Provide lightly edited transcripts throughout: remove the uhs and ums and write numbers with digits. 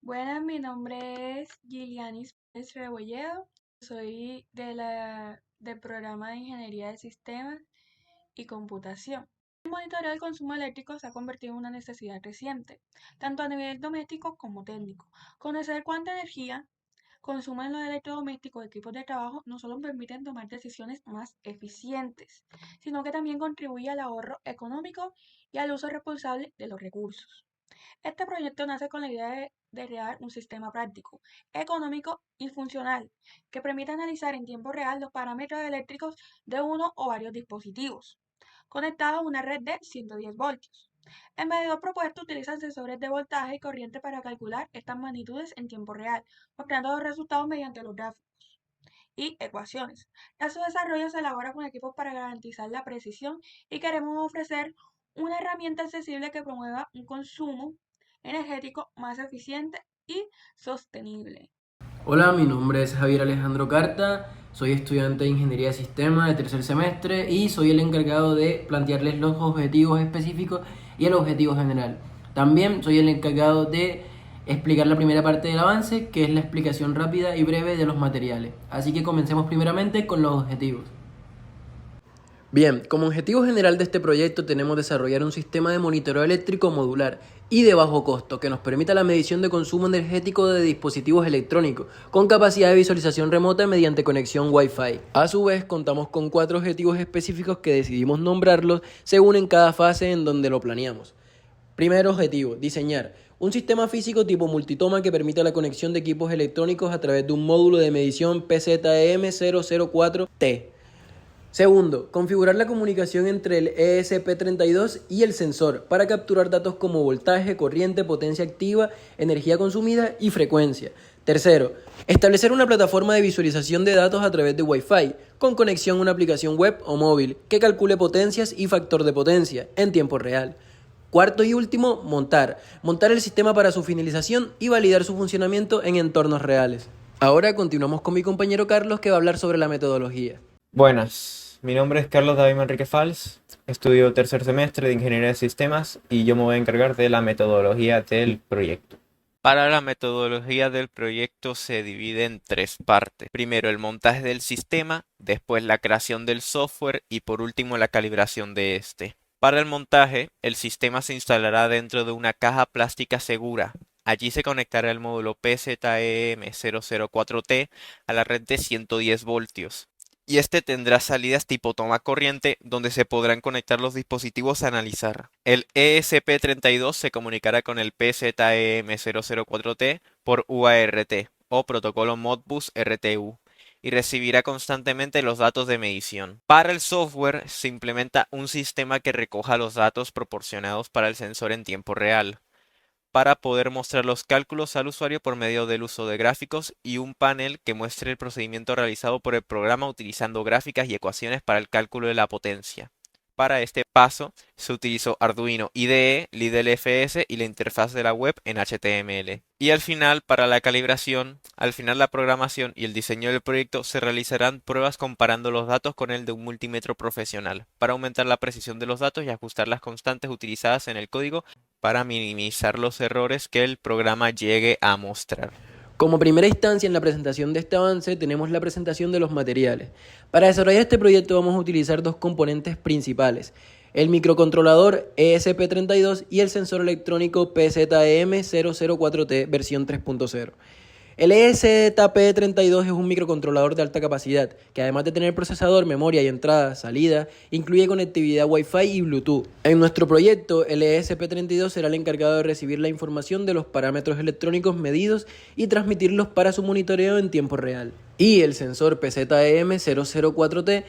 Buenas, mi nombre es Gilianis Pérez Rebolledo. Soy del programa de Ingeniería de Sistemas y Computación. El monitoreo del consumo eléctrico se ha convertido en una necesidad reciente, tanto a nivel doméstico como técnico. Conocer cuánta energía consumen los electrodomésticos y equipos de trabajo no solo permiten tomar decisiones más eficientes, sino que también contribuye al ahorro económico y al uso responsable de los recursos. Este proyecto nace con la idea de crear un sistema práctico, económico y funcional que permita analizar en tiempo real los parámetros eléctricos de uno o varios dispositivos conectados a una red de 110 voltios. El medidor propuesto utiliza sensores de voltaje y corriente para calcular estas magnitudes en tiempo real, mostrando los resultados mediante los gráficos y ecuaciones. Tras su desarrollo se elabora con equipos para garantizar la precisión y queremos ofrecer una herramienta accesible que promueva un consumo energético más eficiente y sostenible. Hola, mi nombre es Javier Alejandro Carta, soy estudiante de Ingeniería de Sistemas de tercer semestre y soy el encargado de plantearles los objetivos específicos y el objetivo general. También soy el encargado de explicar la primera parte del avance, que es la explicación rápida y breve de los materiales. Así que comencemos primeramente con los objetivos. Bien, como objetivo general de este proyecto tenemos desarrollar un sistema de monitoreo eléctrico modular y de bajo costo que nos permita la medición de consumo energético de dispositivos electrónicos con capacidad de visualización remota mediante conexión Wi-Fi. A su vez, contamos con 4 objetivos específicos que decidimos nombrarlos según en cada fase en donde lo planeamos. Primer objetivo, diseñar un sistema físico tipo multitoma que permita la conexión de equipos electrónicos a través de un módulo de medición PZM004T. Segundo, configurar la comunicación entre el ESP32 y el sensor para capturar datos como voltaje, corriente, potencia activa, energía consumida y frecuencia. Tercero, establecer una plataforma de visualización de datos a través de Wi-Fi con conexión a una aplicación web o móvil que calcule potencias y factor de potencia en tiempo real. Cuarto y último, montar el sistema para su finalización y validar su funcionamiento en entornos reales. Ahora continuamos con mi compañero Carlos, que va a hablar sobre la metodología. Buenas, mi nombre es Carlos David Manrique Fals, estudio tercer semestre de Ingeniería de Sistemas y yo me voy a encargar de la metodología del proyecto. Para la metodología del proyecto se divide en 3 partes. Primero el montaje del sistema, después la creación del software y por último la calibración de este. Para el montaje, el sistema se instalará dentro de una caja plástica segura. Allí se conectará el módulo PZEM004T a la red de 110 voltios. Y este tendrá salidas tipo toma corriente donde se podrán conectar los dispositivos a analizar. El ESP32 se comunicará con el PZEM004T por UART o protocolo Modbus RTU y recibirá constantemente los datos de medición. Para el software se implementa un sistema que recoja los datos proporcionados para el sensor en tiempo real, para poder mostrar los cálculos al usuario por medio del uso de gráficos y un panel que muestre el procedimiento realizado por el programa utilizando gráficas y ecuaciones para el cálculo de la potencia. Para este paso se utilizó Arduino IDE, LiDLFS y la interfaz de la web en HTML. Y al final, para la calibración, la programación y el diseño del proyecto se realizarán pruebas comparando los datos con el de un multímetro profesional para aumentar la precisión de los datos y ajustar las constantes utilizadas en el código para minimizar los errores que el programa llegue a mostrar. Como primera instancia en la presentación de este avance tenemos la presentación de los materiales. Para desarrollar este proyecto vamos a utilizar 2 componentes principales: el microcontrolador ESP32 y el sensor electrónico PZEM004T versión 3.0. El ESP32 es un microcontrolador de alta capacidad que, además de tener procesador, memoria y entrada, salida, incluye conectividad Wi-Fi y Bluetooth. En nuestro proyecto, el ESP32 será el encargado de recibir la información de los parámetros electrónicos medidos y transmitirlos para su monitoreo en tiempo real. Y el sensor PZEM004T,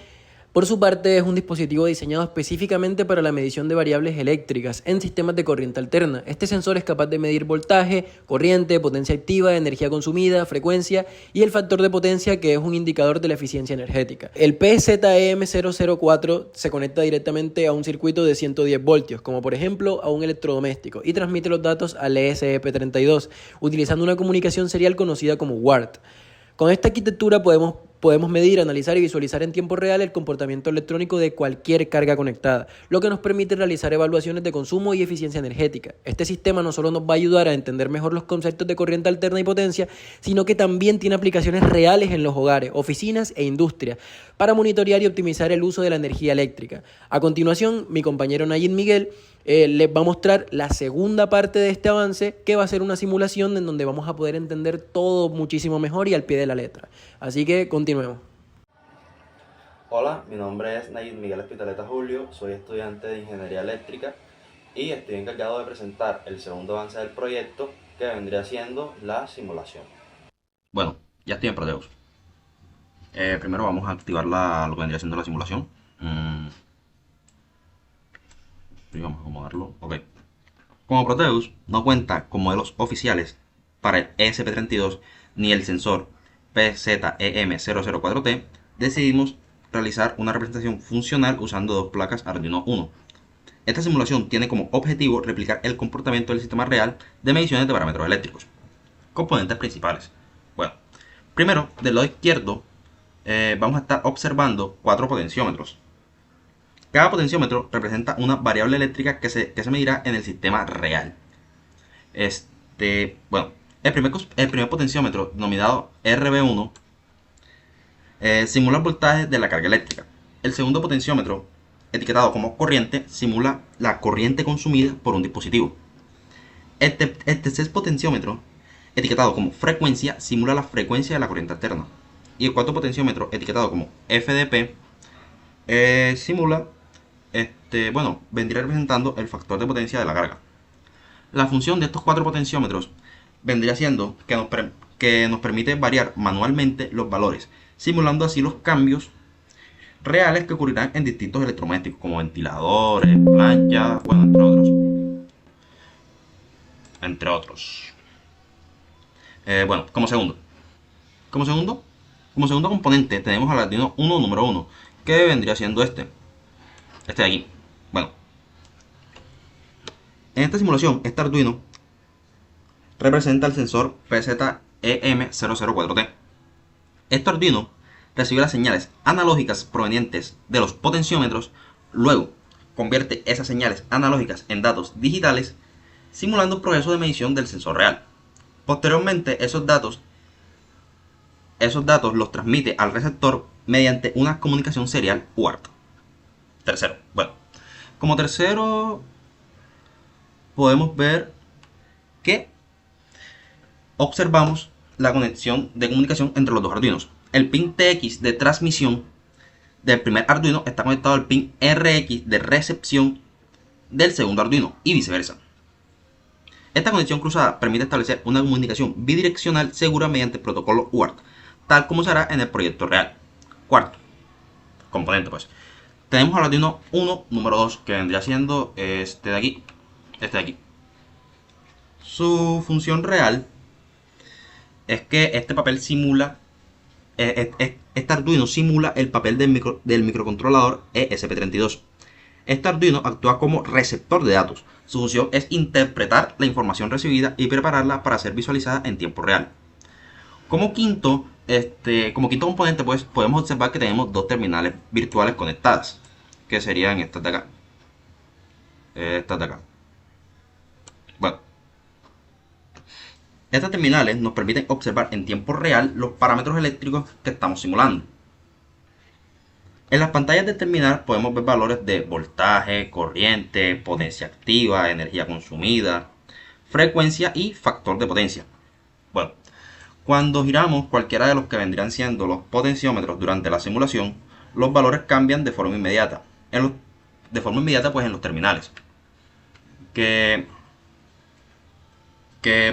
por su parte, es un dispositivo diseñado específicamente para la medición de variables eléctricas en sistemas de corriente alterna. Este sensor es capaz de medir voltaje, corriente, potencia activa, energía consumida, frecuencia y el factor de potencia, que es un indicador de la eficiencia energética. El PZEM004 se conecta directamente a un circuito de 110 voltios, como por ejemplo a un electrodoméstico, y transmite los datos al ESP32 utilizando una comunicación serial conocida como UART. Con esta arquitectura podemos podemos medir, analizar y visualizar en tiempo real el comportamiento electrónico de cualquier carga conectada, lo que nos permite realizar evaluaciones de consumo y eficiencia energética. Este sistema no solo nos va a ayudar a entender mejor los conceptos de corriente alterna y potencia, sino que también tiene aplicaciones reales en los hogares, oficinas e industrias para monitorear y optimizar el uso de la energía eléctrica. A continuación, mi compañero Nayib Miguel les va a mostrar la segunda parte de este avance, que va a ser una simulación en donde vamos a poder entender todo muchísimo mejor y al pie de la letra. Así que continuemos. Hola, mi nombre es Nayib Miguel Espitaleta Julio, soy estudiante de Ingeniería Eléctrica y estoy encargado de presentar el segundo avance del proyecto, que vendría siendo la simulación. Bueno, ya estoy en Proteus. Primero vamos a activar lo que vendría siendo la simulación. Y vamos a acomodarlo. Ok. Como Proteus no cuenta con modelos oficiales para el ESP32 ni el sensor PZEM004T, decidimos realizar una representación funcional usando dos placas Arduino Uno. Esta simulación tiene como objetivo replicar el comportamiento del sistema real de mediciones de parámetros eléctricos. Componentes principales. Bueno, primero, del lado izquierdo, vamos a estar observando 4 potenciómetros. Cada potenciómetro representa una variable eléctrica que se medirá en el sistema real. Bueno, el primer potenciómetro, denominado RB1, simula el voltaje de la carga eléctrica. El segundo potenciómetro, etiquetado como corriente, simula la corriente consumida por un dispositivo. El tercer potenciómetro, etiquetado como frecuencia, simula la frecuencia de la corriente alterna. Y el cuarto potenciómetro, etiquetado como FDP, simula vendría representando el factor de potencia de la carga. La función de estos 4 potenciómetros vendría siendo que nos permite variar manualmente los valores, simulando así los cambios reales que ocurrirán en distintos electrodomésticos, como ventiladores, planchas, bueno, entre otros. Bueno, como segundo componente tenemos al Arduino Uno número 1, que vendría siendo este de aquí. Bueno, en esta simulación, este Arduino representa el sensor PZEM004T. Este Arduino recibe las señales analógicas provenientes de los potenciómetros, luego convierte esas señales analógicas en datos digitales, simulando un proceso de medición del sensor real. Posteriormente, esos datos los transmite al receptor mediante una comunicación serial UART. Tercero, bueno, como tercero podemos ver que observamos la conexión de comunicación entre los dos Arduinos. El pin TX de transmisión del primer Arduino está conectado al pin RX de recepción del segundo Arduino y viceversa. Esta conexión cruzada permite establecer una comunicación bidireccional segura mediante el protocolo UART, tal como se hará en el proyecto real. Cuarto componente, pues, tenemos al Arduino Uno número 2, que vendría siendo este de aquí. Su función real es que este Arduino simula el papel del microcontrolador ESP32. Este Arduino actúa como receptor de datos. Su función es interpretar la información recibida y prepararla para ser visualizada en tiempo real. Como quinto componente, pues, podemos observar que tenemos dos terminales virtuales conectadas, que serían estas de acá. Bueno, estas terminales nos permiten observar en tiempo real los parámetros eléctricos que estamos simulando. En las pantallas del terminal podemos ver valores de voltaje, corriente, potencia activa, energía consumida, frecuencia y factor de potencia. Bueno, cuando giramos cualquiera de los que vendrían siendo los potenciómetros durante la simulación, los valores cambian de forma inmediata. Pues en los terminales. Que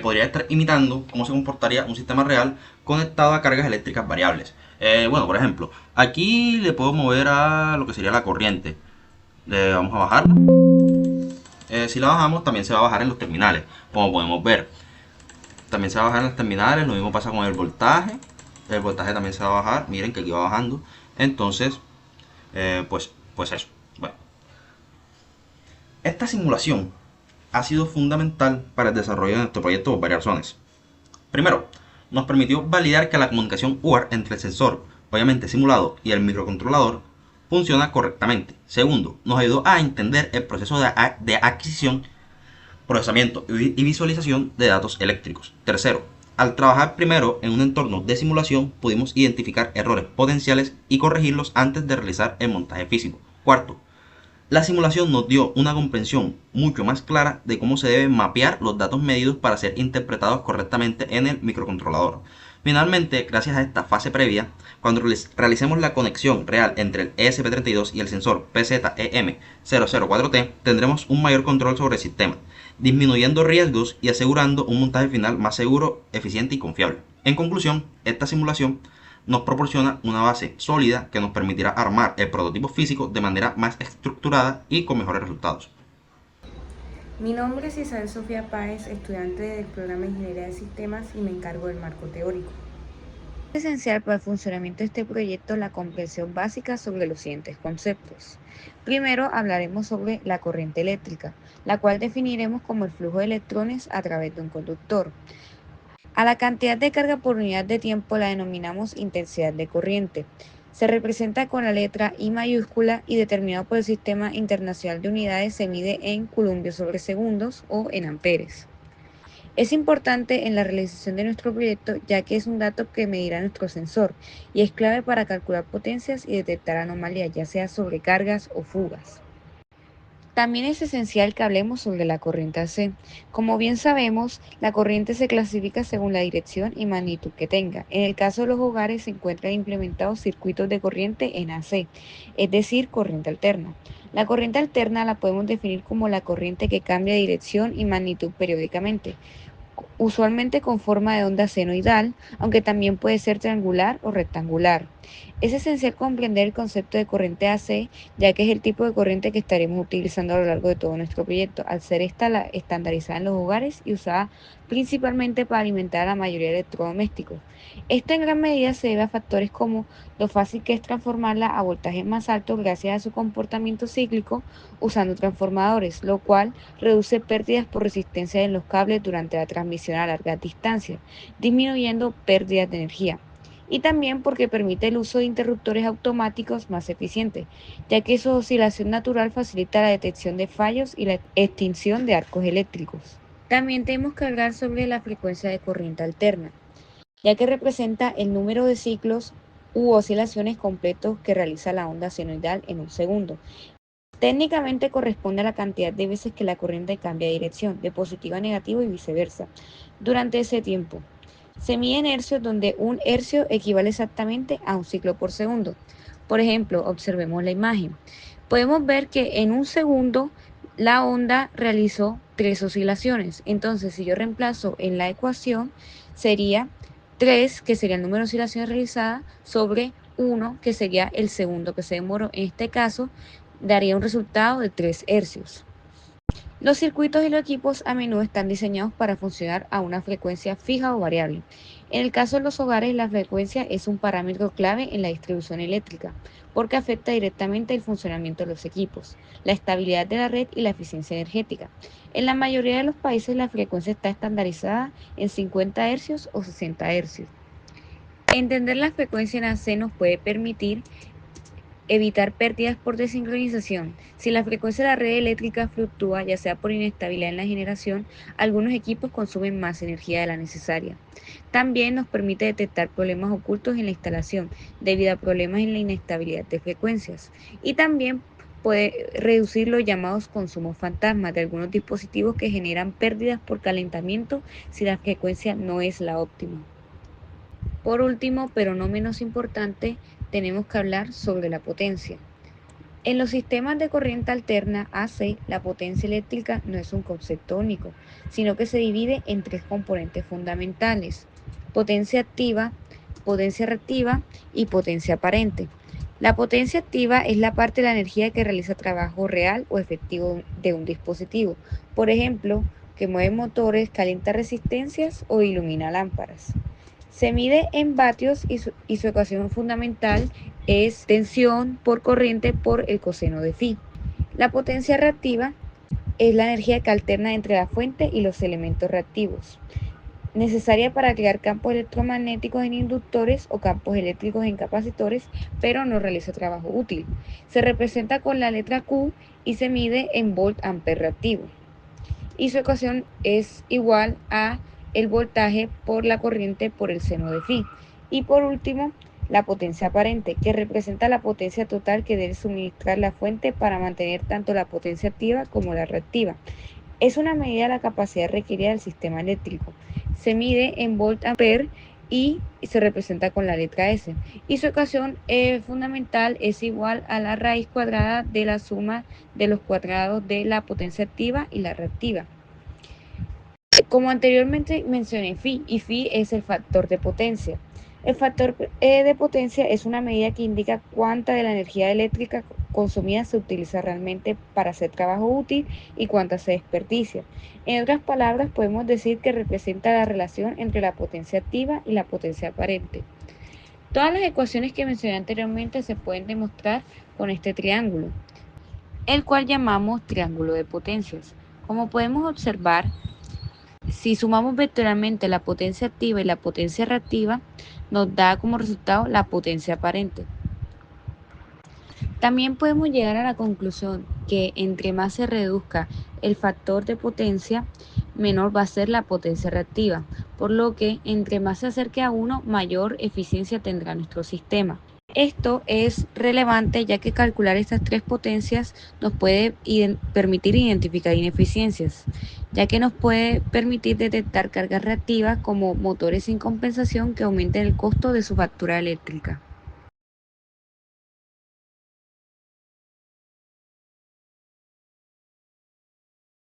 podría estar imitando cómo se comportaría un sistema real conectado a cargas eléctricas variables. Bueno, por ejemplo, aquí le puedo mover a lo que sería la corriente. Le vamos a bajarla. Si la bajamos, también se va a bajar en los terminales, como podemos ver. También se va a bajar en los terminales. Lo mismo pasa con el voltaje. El voltaje también se va a bajar. Miren que aquí va bajando. Entonces, pues eso. Bueno, esta simulación ha sido fundamental para el desarrollo de nuestro proyecto por varias razones. Primero, nos permitió validar que la comunicación UART entre el sensor obviamente simulado, y el microcontrolador funciona correctamente. Segundo, nos ayudó a entender el proceso de adquisición, procesamiento y visualización de datos eléctricos. Tercero, al trabajar primero en un entorno de simulación, pudimos identificar errores potenciales y corregirlos antes de realizar el montaje físico. Cuarto, la simulación nos dio una comprensión mucho más clara de cómo se deben mapear los datos medidos para ser interpretados correctamente en el microcontrolador. Finalmente, gracias a esta fase previa, cuando realicemos la conexión real entre el ESP32 y el sensor PZEM004T, tendremos un mayor control sobre el sistema, disminuyendo riesgos y asegurando un montaje final más seguro, eficiente y confiable. En conclusión, esta simulación nos proporciona una base sólida que nos permitirá armar el prototipo físico de manera más estructurada y con mejores resultados. Mi nombre es Isabel Sofía Páez, estudiante del programa de Ingeniería de Sistemas y me encargo del marco teórico. Es esencial para el funcionamiento de este proyecto la comprensión básica sobre los siguientes conceptos. Primero hablaremos sobre la corriente eléctrica, la cual definiremos como el flujo de electrones a través de un conductor. A la cantidad de carga por unidad de tiempo la denominamos intensidad de corriente. Se representa con la letra I mayúscula y determinado por el Sistema Internacional de Unidades se mide en coulombios sobre segundos o en amperes. Es importante en la realización de nuestro proyecto ya que es un dato que medirá nuestro sensor y es clave para calcular potencias y detectar anomalías, ya sea sobrecargas o fugas. También es esencial que hablemos sobre la corriente AC. Como bien sabemos, la corriente se clasifica según la dirección y magnitud que tenga. En el caso de los hogares se encuentran implementados circuitos de corriente en AC, es decir, corriente alterna. La corriente alterna la podemos definir como la corriente que cambia de dirección y magnitud periódicamente, usualmente con forma de onda senoidal, aunque también puede ser triangular o rectangular. Es esencial comprender el concepto de corriente AC, ya que es el tipo de corriente que estaremos utilizando a lo largo de todo nuestro proyecto, al ser esta estandarizada en los hogares y usada principalmente para alimentar a la mayoría de electrodomésticos. Esto en gran medida se debe a factores como lo fácil que es transformarla a voltajes más altos gracias a su comportamiento cíclico usando transformadores, lo cual reduce pérdidas por resistencia en los cables durante la transmisión a largas distancias, disminuyendo pérdidas de energía. Y también porque permite el uso de interruptores automáticos más eficientes, ya que su oscilación natural facilita la detección de fallos y la extinción de arcos eléctricos. También tenemos que hablar sobre la frecuencia de corriente alterna, ya que representa el número de ciclos u oscilaciones completos que realiza la onda senoidal en un segundo. Técnicamente corresponde a la cantidad de veces que la corriente cambia de dirección, de positivo a negativo y viceversa, durante ese tiempo. Se mide en hercios donde un hercio equivale exactamente a un ciclo por segundo. Por ejemplo, observemos la imagen. Podemos ver que en un segundo la onda realizó 3 oscilaciones. Entonces, si yo reemplazo en la ecuación, sería 3, que sería el número de oscilaciones realizadas, sobre 1, que sería el segundo que se demoró. En este caso, daría un resultado de 3 hercios. Los circuitos y los equipos a menudo están diseñados para funcionar a una frecuencia fija o variable. En el caso de los hogares, la frecuencia es un parámetro clave en la distribución eléctrica, porque afecta directamente el funcionamiento de los equipos, la estabilidad de la red y la eficiencia energética. En la mayoría de los países, la frecuencia está estandarizada en 50 Hz o 60 Hz. Entender la frecuencia en AC nos puede permitir evitar pérdidas por desincronización. Si la frecuencia de la red eléctrica fluctúa, ya sea por inestabilidad en la generación, algunos equipos consumen más energía de la necesaria. También nos permite detectar problemas ocultos en la instalación debido a problemas en la inestabilidad de frecuencias. Y también puede reducir los llamados consumos fantasmas de algunos dispositivos que generan pérdidas por calentamiento si la frecuencia no es la óptima. Por último, pero no menos importante, tenemos que hablar sobre la potencia. En los sistemas de corriente alterna AC, la potencia eléctrica no es un concepto único, sino que se divide en 3 componentes fundamentales: potencia activa, potencia reactiva y potencia aparente. La potencia activa es la parte de la energía que realiza trabajo real o efectivo de un dispositivo, por ejemplo, que mueve motores, calienta resistencias o ilumina lámparas. Se mide en vatios y su ecuación fundamental es tensión por corriente por el coseno de phi. La potencia reactiva es la energía que alterna entre la fuente y los elementos reactivos. necesaria para crear campos electromagnéticos en inductores o campos eléctricos en capacitores, pero no realiza trabajo útil. Se representa con la letra Q y se mide en volt-ampere reactivo. Y su ecuación es igual a el voltaje por la corriente por el seno de phi. Y por último, la potencia aparente, que representa la potencia total que debe suministrar la fuente para mantener tanto la potencia activa como la reactiva. Es una medida de la capacidad requerida del sistema eléctrico. Se mide en volt-ampere y se representa con la letra S. Y su ecuación fundamental es igual a la raíz cuadrada de la suma de los cuadrados de la potencia activa y la reactiva. Como anteriormente mencioné phi, y phi es el factor de potencia. El factor de potencia es una medida que indica cuánta de la energía eléctrica consumida se utiliza realmente para hacer trabajo útil y cuánta se desperdicia. En otras palabras, podemos decir que representa la relación entre la potencia activa y la potencia aparente. Todas las ecuaciones que mencioné anteriormente se pueden demostrar con este triángulo, el cual llamamos triángulo de potencias. Como podemos observar, si sumamos vectorialmente la potencia activa y la potencia reactiva, nos da como resultado la potencia aparente. También podemos llegar a la conclusión que entre más se reduzca el factor de potencia, menor va a ser la potencia reactiva, por lo que entre más se acerque a 1, mayor eficiencia tendrá nuestro sistema. Esto es relevante ya que calcular estas tres potencias nos puede permitir identificar ineficiencias, ya que nos puede permitir detectar cargas reactivas como motores sin compensación que aumenten el costo de su factura eléctrica.